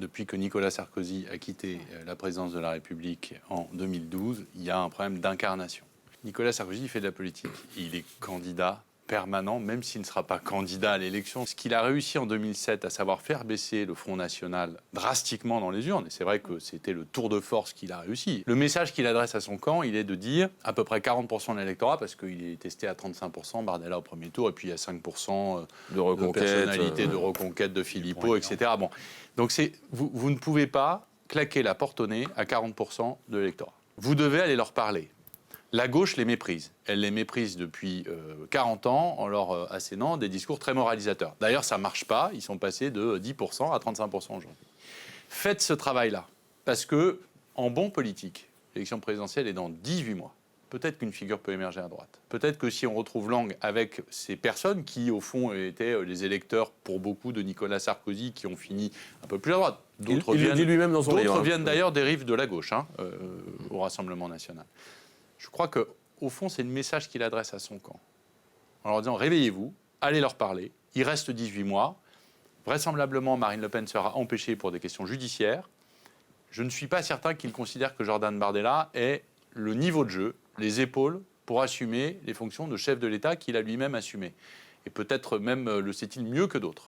depuis que Nicolas Sarkozy a quitté la présidence de la République en 2012, il y a un problème d'incarnation. Nicolas Sarkozy fait de la politique. Il est candidat permanent, même s'il ne sera pas candidat à l'élection. Ce qu'il a réussi en 2007, à savoir faire baisser le Front National drastiquement dans les urnes, et c'est vrai que c'était le tour de force qu'il a réussi. Le message qu'il adresse à son camp, il est de dire à peu près 40% de l'électorat, parce qu'il est testé à 35%, Bardella au premier tour, et puis il y a 5% de personnalité, de reconquête de Philippot, etc. Bon. Donc vous ne pouvez pas claquer la porte au nez à 40% de l'électorat. Vous devez aller leur parler. La gauche les méprise. Elle les méprise depuis 40 ans en leur assénant des discours très moralisateurs. D'ailleurs, ça ne marche pas. Ils sont passés de 10% à 35% aujourd'hui. Faites ce travail-là. Parce que, en bon politique, l'élection présidentielle est dans 18 mois. Peut-être qu'une figure peut émerger à droite. Peut-être que si on retrouve Lang avec ces personnes qui, au fond, étaient les électeurs, pour beaucoup, de Nicolas Sarkozy, qui ont fini un peu plus à droite. D'autres il le dit lui-même dans son livre. D'autres viennent d'ailleurs des rives de la gauche, au Rassemblement national. Je crois qu'au fond, c'est le message qu'il adresse à son camp. En leur disant, réveillez-vous, allez leur parler. Il reste 18 mois. Vraisemblablement, Marine Le Pen sera empêchée pour des questions judiciaires. Je ne suis pas certain qu'il considère que Jordan Bardella ait le niveau de jeu, les épaules, pour assumer les fonctions de chef de l'État qu'il a lui-même assumées. Et peut-être même le sait-il mieux que d'autres.